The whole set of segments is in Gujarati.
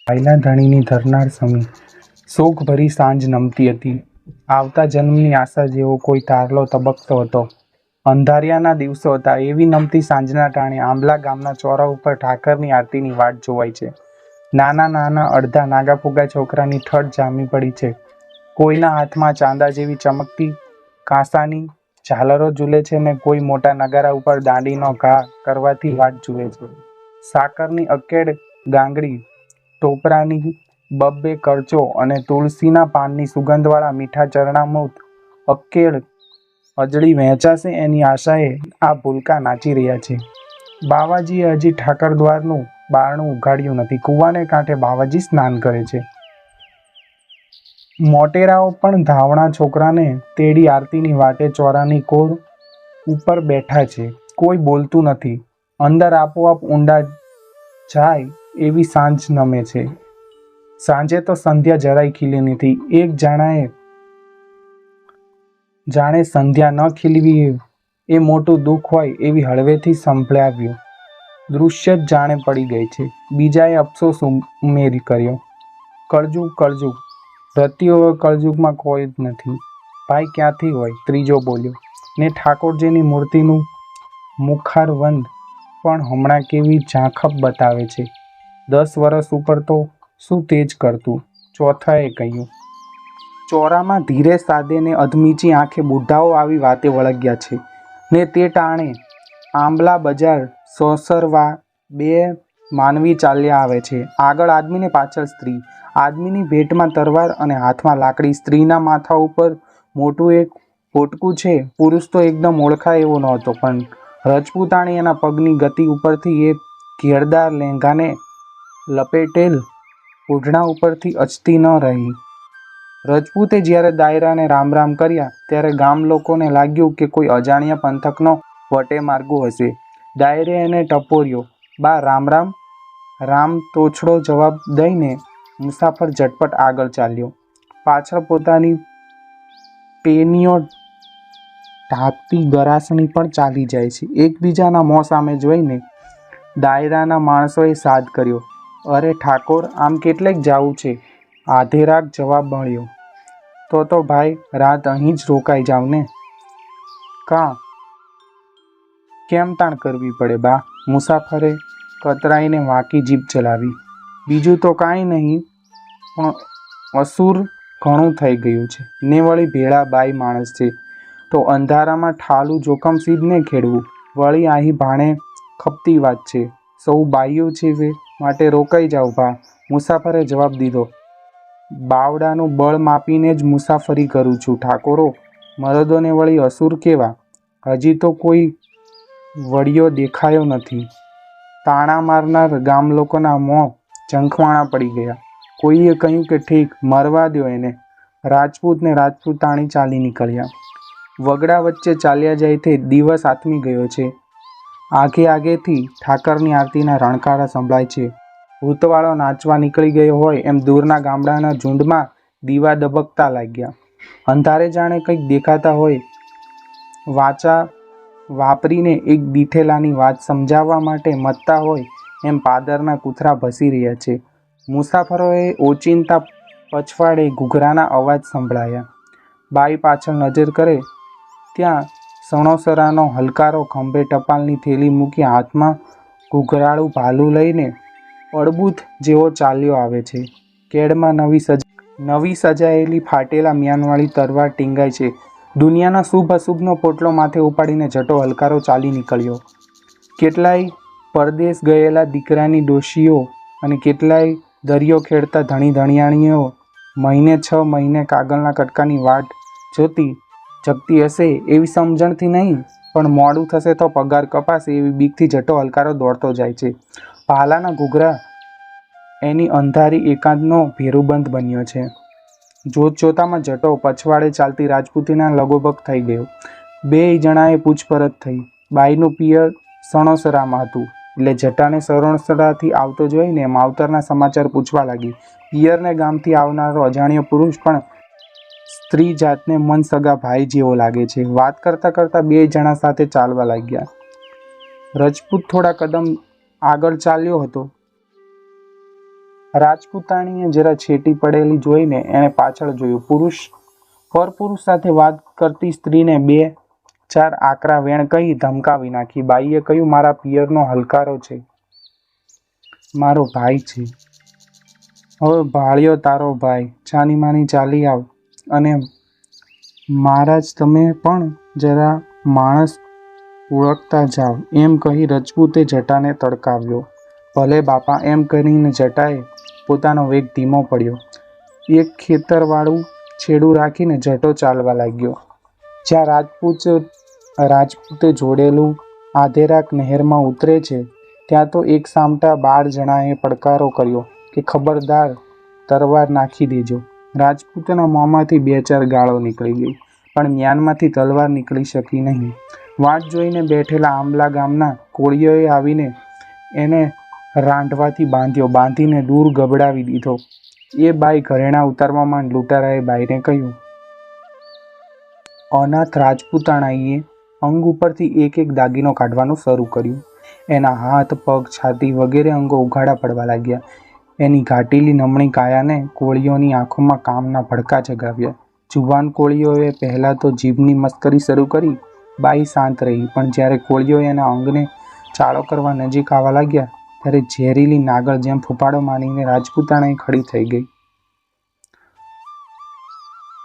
પહેલા ધણીની ધરનાર સમી શોક ભરી સાંજ નમતી હતી. આવતા જન્મની આશા જેવો કોઈ તારલો તબકતો હતો. અંધારિયાના દિવસો હતા. એવી નમતી સાંજના ટાણે આંબલા ગામના ચોરા ઉપર ઠાકરની આરતીની વાટ જોવાય છે. નાના નાના અડધા નાગાફૂગા છોકરાની ઠઠ જામી પડી છે. કોઈના હાથમાં ચાંદા જેવી ચમકતી કાંસાની ઝાલરો ઝૂલે છે ને કોઈ મોટા નગારા ઉપર દાંડીનો ઘા કરવાથી વાટ જુએ છે. સાકરની અકેડ ગાંગડી, ટોપરાની બબ્બે કરચો અને તુલસીના પાનની સુગંધવાળા મીઠા ચરણામૃત અકેળ અજળી વહેંચાશે એની આશાએ આ ભૂલકા નાચી રહ્યા છે. બાવાજીએ હજી ઠાકરદ્વારનું બારણું ઉઘાડ્યું નથી. કૂવાને કાંઠે બાવાજી સ્નાન કરે છે. મોટેરાઓ પણ ધાવણા છોકરાને તેડી આરતીની વાટે ચોરાની કોર ઉપર બેઠા છે. કોઈ બોલતું નથી. અંદર આપોઆપ ઊંડા જાય એવી સાંજ નમે છે. સાંજે તો સંધ્યા જરાય ખીલી નથી. એક જાણે સંધ્યા ન ખીલવી એ મોટું દુઃખ હોય એવી હળવેથી સંભળાવ્યું. દૃશ્ય જ જાણે પડી ગઈ છે. બીજાએ અફસોસ ઉમેરી કર્યો. કળજુગ કળજુગ રત્યો હવે કળજુગમાં કોઈ જ નથી. ભાઈ ક્યાંથી હોય? ત્રીજો બોલ્યો. ને ઠાકોરજીની મૂર્તિનું મુખારવંદ પણ હમણાં કેવી ઝાંખપ બતાવે છે. 10 વર્ષ ઉપર તો શું તેજ કરતું? ચોથાએ કહ્યું. ચોરામાં ધીરે સાદે ને અધમીચી આંખે બુઢાઓ આવી વાતે વળગ્યા છે. ને તે ટાણે આંબલા બજાર સોસરવા બે માનવી ચાલ્યા આવે છે. આગળ આદમી ને પાછળ સ્ત્રી. આદમીની ભેટમાં તરવાર અને હાથમાં લાકડી. સ્ત્રીના માથા ઉપર મોટું એક પોટકું છે. પુરુષ તો એકદમ ઓળખાય એવો નહોતો, પણ રજપૂતાણી એના પગની ગતિ ઉપરથી એ ઘેરદાર લેંઘાને લપેટેલ ઓઢણા ઉપરથી અચતી ન રહી. રજપૂતે જ્યારે દાયરાને રામ રામ કર્યા ત્યારે ગામ લોકોને લાગ્યું કે કોઈ અજાણ્યા પંથકનો વટે માર્ગો હશે. દાયરે એને ટપોર્યો. બા રામ રામ. રામ તોછડો જવાબ દઈને મુસાફર ઝટપટ આગળ ચાલ્યો. પાછળ પોતાની પેનીઓ ઢાંકતી ગરાસણી પણ ચાલી જાય છે. એકબીજાના મોં સામે જોઈને દાયરાના માણસોએ સાદ કર્યો. અરે ઠાકોર, આમ કેટલેક જાવું છે? આધેરાક જવાબ મળ્યો. તો ભાઈ રાત અહીં જ રોકાઈ જાવ ને. કાં? કેમ તાણ કરવી પડે બા? મુસાફરે કતરાઈને વાંકી જીભ ચલાવી. બીજું તો કાંઈ નહીં, પણ અસુર ઘણું થઈ ગયું છે. ને વળી ભેળા બાઈ માણસ છે તો અંધારામાં ઠાલું જોખમસીદ ને ખેડવું. વળી અહીં ભાણે ખપતી વાત છે. સૌ બાઈઓ છે માટે રોકાઈ જાવ ભા. મુસાફરે જવાબ દીધો. બાવડાનું બળ માપીને જ મુસાફરી કરું છું ઠાકોરો. મરદોને વળી અસુર કેવા? હજી તો કોઈ વળિયો દેખાયો નથી. તાણા મારનાર ગામ લોકોના મોં ઝંખવાણા પડી ગયા. કોઈએ કહ્યું કે ઠીક, મરવા દ્યો એને. રાજપૂત ને રાજપૂતાણી ચાલી નીકળ્યા. વગડા વચ્ચે ચાલ્યા જાય તે દિવસ આથમી ગયો છે. આઘે આગેથી ઠાકરની આરતીના રણકારા સંભળાય છે. ભૂતવાળો નાચવા નીકળી ગયો હોય એમ દૂરના ગામડાના ઝૂંડમાં દીવા દબકતા લાગ્યા. અંધારે જાણે કંઈક દેખાતા હોય. વાચા વાપરીને એક દીઠેલાની વાત સમજાવવા માટે મથતા હોય એમ પાદરના કૂતરા ભસી રહ્યા છે. મુસાફરોએ ઓચિંતા પછવાડે ઘૂઘરાના અવાજ સંભળાયા. બાઈ પાછળ નજર કરે ત્યાં સણોસરાનો હલકારો ખંભે ટપાલની થેલી મૂકી હાથમાં ઘૂઘરાળું ભાલું લઈને અડબૂથ જેવો ચાલ્યો આવે છે. કેડમાં નવી સજાયેલી ફાટેલા મ્યાનવાળી તરવાર ટીંગાય છે. દુનિયાના શુભ અશુભનો પોટલો માથે ઉપાડીને જટો હલકારો ચાલી નીકળ્યો. કેટલાય પરદેશ ગયેલા દીકરાની ડોશીઓ અને કેટલાય દરિયો ખેડતા ધણી ધણિયાણીઓ મહિને 6 મહિને કાગળના કટકાની વાટ જોતી જગતી હશે એવી સમજણથી નહીં, પણ મોડું થશે તો પગાર કપાશે એવી બીકથી જટો હલકારો દોડતો જાય છે. ભાલાના ઘૂઘરા એની અંધારી એકાંતનો ભેરુબંધ બન્યો છે. જોત જોતામાં જટો પછવાડે ચાલતી રાજપૂતીના લગોબગ થઈ ગયો. 2 જણાએ પૂછપરછ થઈ. બાઈનું પિયર સણોસરામાં હતું એટલે જટાને સણોસરાથી આવતો જોઈને માવતરના સમાચાર પૂછવા લાગી. પિયરને ગામથી આવનારો અજાણ્યો પુરુષ પણ સ્ત્રી જાતને મન સગા ભાઈ જેવો લાગે છે. વાત કરતાં કરતાં 2 જણા સાથે ચાલવા લાગ્યા. રજપૂત થોડા કદમ આગળ ચાલ્યો હતો. રાજપૂતાણીએ જરા છેટી પડેલી જોઈને એણે પાછળ જોયું. પરપુરુષ સાથે વાત કરતી સ્ત્રીને 2-4 આકરા વેણ કહી ધમકાવી નાખી. બાઈએ કહ્યું, મારા પિયરનો હલકારો છે, મારો ભાઈ છે. હવે ભાળ્યો તારો ભાઈ, છાની માની ચાલી આવ. અને મહારાજ તમે પણ જરા માણસ ઓળખતા જાઓ, એમ કહી રજપૂતે જટાને તડકાવ્યો. ભલે બાપા, એમ કરીને જટાએ પોતાનો વેગ ધીમો પડ્યો. એક ખેતરવાળું છેડું રાખીને જટો ચાલવા લાગ્યો. જ્યાં રાજપૂતે જોડેલું આધેરાક નહેરમાં ઉતરે છે ત્યાં તો એક સામટા 12 જણાએ પડકારો કર્યો કે ખબરદાર, તરવાર નાખી દેજો. રાજપૂતના મોંમાંથી 2-4 ગાળો નીકળી ગઈ, પણ મ્યાનમાંથી તલવાર નીકળી શકી નહીં. વાટ જોઈને બેઠેલા આંબલા ગામના કોળીઓએ આવીને એને રાંઢવાથી બાંધીને દૂર ગબડાવી દીધો. એ બાઈ ઘરેણા ઉતારવા માંડ. લૂંટારાએ બાઈને કહ્યું. અનાથ રાજપૂતાણાઈએ અંગ ઉપરથી એક દાગીનો કાઢવાનું શરૂ કર્યું. એના હાથ, પગ, છાતી વગેરે અંગો ઉઘાડા પડવા લાગ્યા. એની ઘાટીલી નમણી કાયાને કોળીઓની આંખોમાં કામના ભડકા જગાવ્યા. જુવાન કોળીઓએ પહેલાં તો જીભની મસ્કરી શરૂ કરી. બાઈ શાંત રહી, પણ જ્યારે કોળીઓ એના અંગને ચાળો કરવા નજીક આવવા લાગ્યા ત્યારે ઝેરીલી નાગર જેમ ફૂફાડો મારીને રાજપૂતાણાએ ખડી થઈ ગઈ.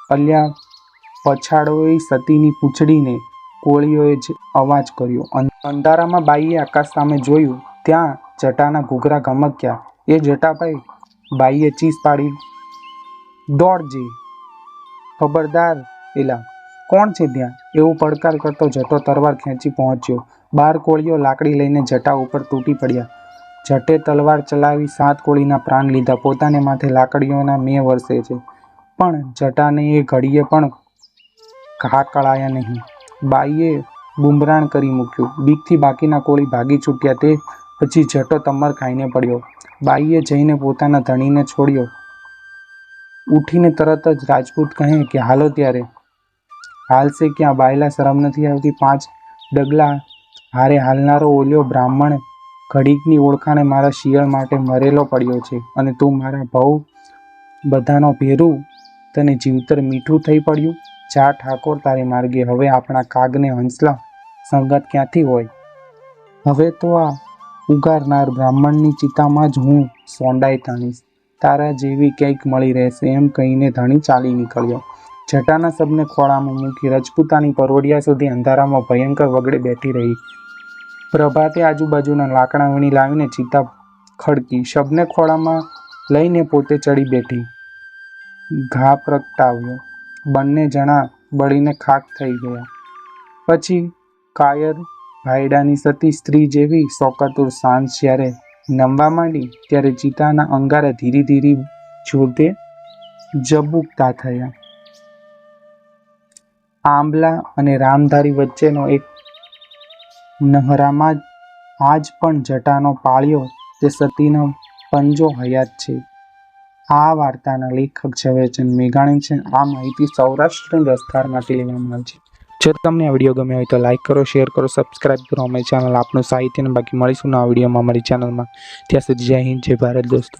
અલ્યા પછાડોઈ સતીની પૂંછડીને, કોળીઓએ જ અવાજ કર્યો. અંધારામાં બાઈએ આકાશ સામે જોયું. ત્યાં જટાના ઘૂઘરા ઘમક્યા. એ જટાભાઈ, બાઈએ ચીસ પાડી, દોડજે, ખબરદાર. એલા કોણ છે ત્યાં? એવું પડકાર કરતો જટો તલવાર ખેંચી પહોંચ્યો. 12 કોળીઓ લાકડી લઈને જટા ઉપર તૂટી પડ્યા. જટે તલવાર ચલાવી 7 કોળીના પ્રાણ લીધા. પોતાને માથે લાકડીઓના મેં વરસે છે, પણ જટાને એ ઘડીએ પણ ઘા કળાયા નહીં. બાઈએ બુમરાણ કરી મૂક્યું. બીકથી બાકીના કોળી ભાગી છૂટ્યા. તે પછી જટો તમર ખાઈને પડ્યો. બાઈએ જઈને પોતાના ધણીને છોડ્યો. ઉઠીને તરત જ રાજપૂત કહે કે હાલો ત્યારે. હાલશે ક્યાં? બાયલા શરમ નથી આવતી? 5 ડગલા હારે હાલનારો ઓલ્યો બ્રાહ્મણ ઘડીકની ઓળખાણે મારા શિયળ માટે મરેલો પડ્યો છે, અને તું મારા ભવ બધાનો ભેરું, તને જીવતર મીઠું થઈ પડ્યું. જા ઠાકોર તારી માર્ગે. હવે આપણા કાગને હંસલા સંગત ક્યાંથી હોય? હવે તો આ ઉગારનાર બ્રાહ્મણની ચિતામાં જ હું સોંડાઈ તાણીશ. તારા જેવી ક્યાંક મળી રહેશે, એમ કહીને ધણી ચાલી નીકળ્યો. જટાના શબને ખોળામાં મૂકી રાજપૂતાની પરોડિયા સુધી અંધારામાં ભયંકર વગડે બેઠી રહી. પ્રભાતે આજુબાજુના લાકડા વીણી લાવીને ચિતા ખડકી. શબને ખોળામાં લઈને પોતે ચડી બેઠી. ઘા પ્રગટાવ્યો. બંને જણા બળીને ખાક થઈ ગયા. પછી કાયર ભાયડાની સતી સ્ત્રી જેવી શોકાતુર સાંજ જ્યારે નમવા માંડી ત્યારે ચિતાના અંગારા ધીરે ધીરે જોતે ઝબૂકતા થયા. આંબલા અને રામધારી વચ્ચેનો એક નહરામાં આજ પણ જટાનો પાળ્યો તે સતીનો પંજો હયાત છે. આ વાર્તાના લેખક ઝવેરચંદ મેઘાણી છે. આ માહિતી સૌરાષ્ટ્ર દસ્તારમાંથી લેવામાં આવી છે. જો તમને આ વિડીયો ગમ્યો હોય તો લાઇક કરો, શેર કરો, સબસ્ક્રાઇબ કરો અમારી ચેનલ આપનું સાહિત્ય. અને બાકી મળીશું નવા વિડીયોમાં અમારી ચેનલમાં. ત્યાં સુધી જય હિન્દ, જય ભારત દોસ્તો.